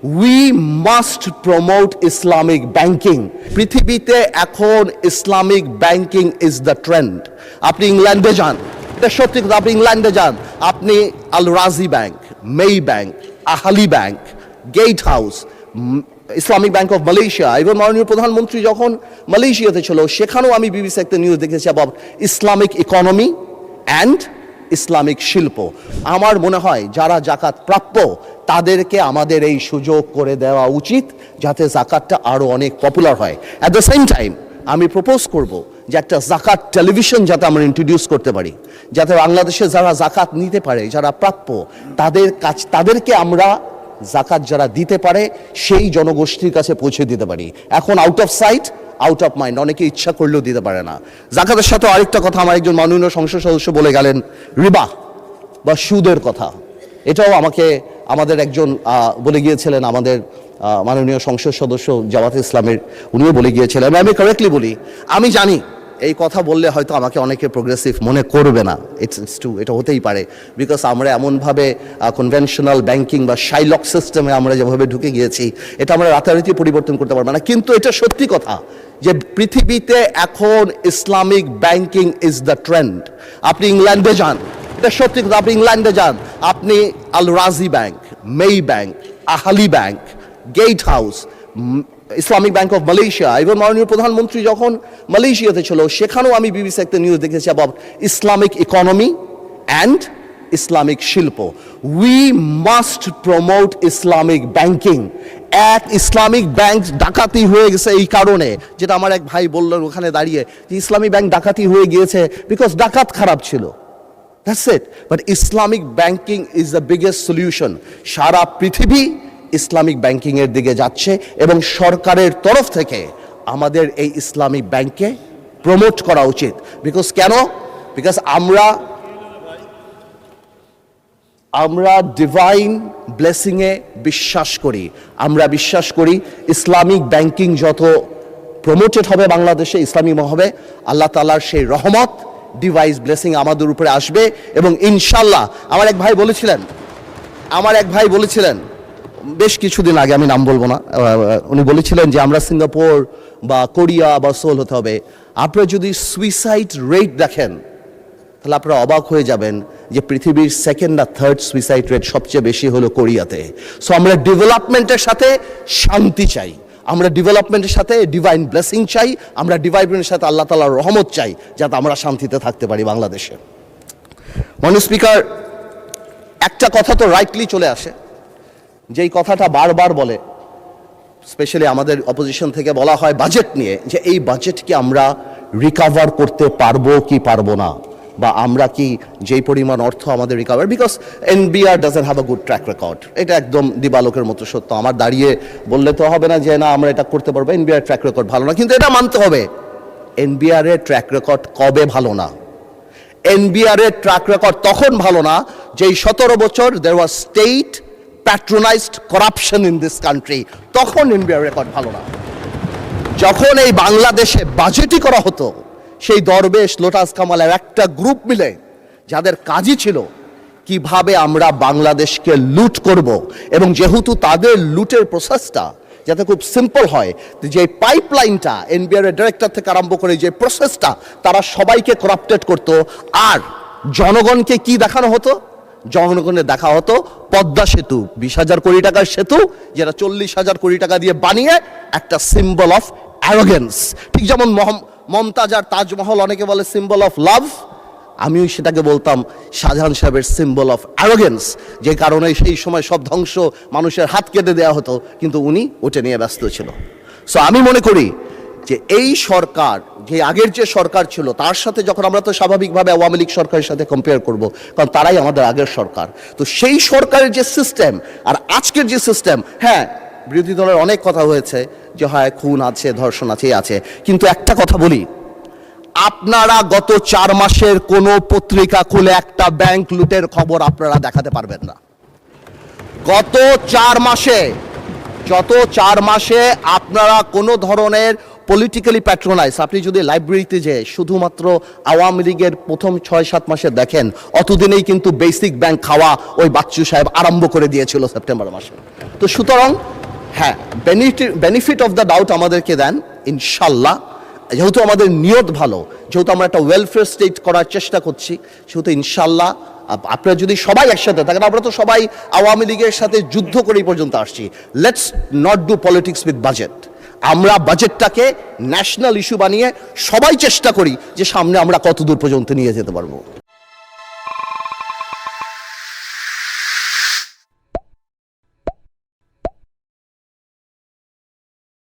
We must promote Islamic banking. পৃথিবীতে এখন Islamic banking is the trend. আপনি ইংল্যান্ডে যান, এটা সত্যি কথা, আপনি ইংল্যান্ডে যান, আপনি Al Rajhi bank, Maybank, Ahli bank, gate house, Islamic bank of Malaysia, এবং মাননীয় প্রধানমন্ত্রী যখন মালয়েশিয়াতে ছিল সেখানেও আমি বিবিসি একটা নিউজ দেখেছি about Islamic economy and Islamic শিল্প। আমার মনে হয় যারা জাকাত প্রাপ্য তাদেরকে আমাদের এই সুযোগ করে দেওয়া উচিত যাতে জাকাতটা আরও অনেক পপুলার হয়। অ্যাট দ্য সেম টাইম আমি প্রপোজ করব যে একটা জাকাত টেলিভিশন যাতে আমরা ইন্ট্রোডিউস করতে পারি, যাতে বাংলাদেশে যারা জাকাত নিতে পারে, যারা প্রাপ্য, তাদেরকে আমরা জাকাত যারা দিতে পারে সেই জনগোষ্ঠীর কাছে পৌঁছে দিতে পারি। এখন out of sight out of mind, অনেকে ইচ্ছা করলেও দিতে পারে না। জাকাতের সাথে আরেকটা কথা আমার একজন মাননীয় সংসদ সদস্য বলে গেলেন, রিবা বা সুদের কথা। এটাও আমাদের একজন বলে গিয়েছিলেন, আমাদের মাননীয় সংসদ সদস্য জামাতে ইসলামের, উনিও বলে গিয়েছিলেন। আমি কারেক্টলি বলি, আমি জানি এই কথা বললে হয়তো আমাকে অনেকে প্রোগ্রেসিভ মনে করবে না, ইটস ট্রু, এটা হতেই পারে, বিকজ আমরা এমনভাবে কনভেনশনাল ব্যাংকিং বা শাইলক সিস্টেমে আমরা যেভাবে ঢুকে গিয়েছি, এটা আমরা রাতারাতি পরিবর্তন করতে পারবো না। কিন্তু এটা সত্যি কথা যে পৃথিবীতে এখন Islamic banking is the trend. আপনি ইংল্যান্ডে যান, এটা সত্যি কথা, আপনি ইংল্যান্ডে যান, আপনি Al Rajhi bank, Maybank, Ahli bank, gate house, Islamic bank of Malaysia, এবং মাননীয় প্রধানমন্ত্রী যখন মালয়েশিয়াতে ছিল সেখানেও আমি বিবিসি একটা নিউজ দেখেছি about Islamic economy and Islamic শিল্প। We must promote Islamic banking. এক ইসলামিক ব্যাংক ডাকাতি হয়ে গেছে এই কারণে, যেটা আমার এক ভাই বললেন ওখানে দাঁড়িয়ে, যে ইসলামিক ব্যাংক ডাকাতি হয়ে গিয়েছে বিকজ ডাকাত খারাপ ছিল। That's it. But Islamic banking is the biggest solution. সারা পৃথিবী ইসলামিক ব্যাংকিং এর দিকে যাচ্ছে এবং সরকারের তরফ থেকে আমাদের এই ইসলামিক ব্যাংককে প্রমোট করা উচিত। বিকজ কেন? বিকজ আমরা ডিভাইন ব্লেসিংয়ে বিশ্বাস করি। আমরা বিশ্বাস করি ইসলামিক ব্যাংকিং যত প্রমোটেড হবে বাংলাদেশে, ইসলামিক হবে, আল্লাহ তাআলার সেই রহমত, ডিভাইস ব্লেসিং আমাদের উপরে আসবে। এবং ইনশাল্লাহ আমার এক ভাই বলেছিলেন বেশ কিছুদিন আগে, আমি নাম বলবো না, উনি বলেছিলেন যে আমরা সিঙ্গাপুর বা কোরিয়া বা সোল হতে হবে। আপনারা যদি সুইসাইড রেট দেখেন তাহলে আপনারা অবাক হয়ে যাবেন যে পৃথিবীর সেকেন্ড আর থার্ড সুইসাইড রেট সবচেয়ে বেশি হলো কোরিয়াতে। সো আমরা ডেভেলপমেন্টের সাথে শান্তি চাই, আমরা ডেভেলপমেন্টের সাথে ডিভাইন ব্লেসিং চাই, আমরা ডেভেলপমেন্টের সাথে আল্লাহ তাআলার রহমত চাই যাতে আমরা শান্তিতে থাকতে পারি বাংলাদেশে। মাননীয় স্পিকার, একটা কথা তো রাইটলি চলে আসে, যেই কথাটা বারবার বলে, স্পেশালি আমাদের অপোজিশন থেকে বলা হয় বাজেট নিয়ে, যে এই বাজেটকে আমরা রিকভার করতে পারবো কি পারবো না, বা আমরা কি যেই পরিমাণ অর্থ আমাদের recover, because NBR doesn't have a good track record. এটা একদম দিবালোকের মতো সত্য। আমার দাঁড়িয়ে বললে তো হবে না যে না আমরা এটা করতে পারবো, এনবিআর ট্র্যাক রেকর্ড ভালো না, কিন্তু এটা মানতে হবে এনবিআর এর ট্র্যাক রেকর্ড কবে ভালো না? এনবিআর এর ট্র্যাক রেকর্ড তখন ভালো না যেই 17 বছর there was state patronised corruption in this country, তখন এনবিআর রেকর্ড ভালো না। যখন এই বাংলাদেশে বাজেটই করা হতো, সেই দরবেশ লোটাস কামালের একটা গ্রুপ মিলে যাদের কাজই ছিল কিভাবে আমরা বাংলাদেশকে লুট করব, এবং যেহেতু তাদের লুটের প্রসেসটা যাতে খুব সিম্পল হয়, যে পাইপলাইনটা এনবিআর এর ডিরেক্টর থেকে আরম্ভ করে যে প্রসেসটা, তারা সবাইকে করাপ্টেড করতো। আর জনগণকে কি দেখানো হতো? জনগণের দেখা হতো পদ্মা সেতু, 20,000 কোটি টাকার সেতু, যেটা 40,000 কোটি টাকা দিয়ে বানিয়ে একটা সিম্বল অফ অ্যারোগেন্স। ঠিক যেমন মমতাজ আর তাজমহল অনেকে বলে সিম্বল অফ লাভ, আমিও সেটাকে বলতাম শাহজাহান সাহেবের সিম্বল অফ অ্যারোগেন্স, যে কারণে সেই সময় সব ধ্বংস মানুষের হাত কেটে দেওয়া হতো, কিন্তু উনি ওটা নিয়ে ব্যস্ত ছিল। সো আমি মনে করি যে এই সরকার, যে আগের যে সরকার ছিল তার সাথে যখন আমরা তো স্বাভাবিকভাবে আওয়ামী লীগ সরকারের সাথে কম্পেয়ার করব, কারণ তারাই আমাদের আগের সরকার, তো সেই সরকারের যে সিস্টেম আর আজকের যে সিস্টেম, হ্যাঁ বিরোধী দলের অনেক কথা হয়েছে যে হয় খুন আছে, ধর্ষণ আছে, কিন্তু একটা কথা বলি, আপনারা গত 4 মাসের কোনো পত্রিকা খুলে একটা ব্যাংক লুটের খবর আপনারা দেখাতে পারবেন না। গত 4 মাসে আপনারা কোনো ধরনের পলিটিক্যালি প্যাট্রোনাইজ, আপনি যদি লাইব্রেরিতে যেয়ে শুধুমাত্র আওয়ামী লীগের প্রথম 6-7 মাসে দেখেন, অতদিনেই কিন্তু বেসিক ব্যাংক খাওয়া ওই বাচ্চু সাহেব আরম্ভ করে দিয়েছিল সেপ্টেম্বর মাসে। তো সুতরাং হ্যাঁ, বেনিফিট অফ দ্য ডাউট আমাদেরকে দেন ইনশাল্লাহ। যেহেতু আমাদের নিয়ত ভালো, যেহেতু আমরা একটা ওয়েলফেয়ার স্টেট করার চেষ্টা করছি, সেহেতু ইনশাল্লাহ আপনারা যদি সবাই একসাথে থাকেন, আমরা তো সবাই আওয়ামী লীগের সাথে যুদ্ধ করে এই পর্যন্ত আসছি, let's not do politics with budget. আমরা বাজেটটাকে ন্যাশনাল ইস্যু বানিয়ে সবাই চেষ্টা করি যে সামনে আমরা কত দূর পর্যন্ত নিয়ে যেতে পারবো।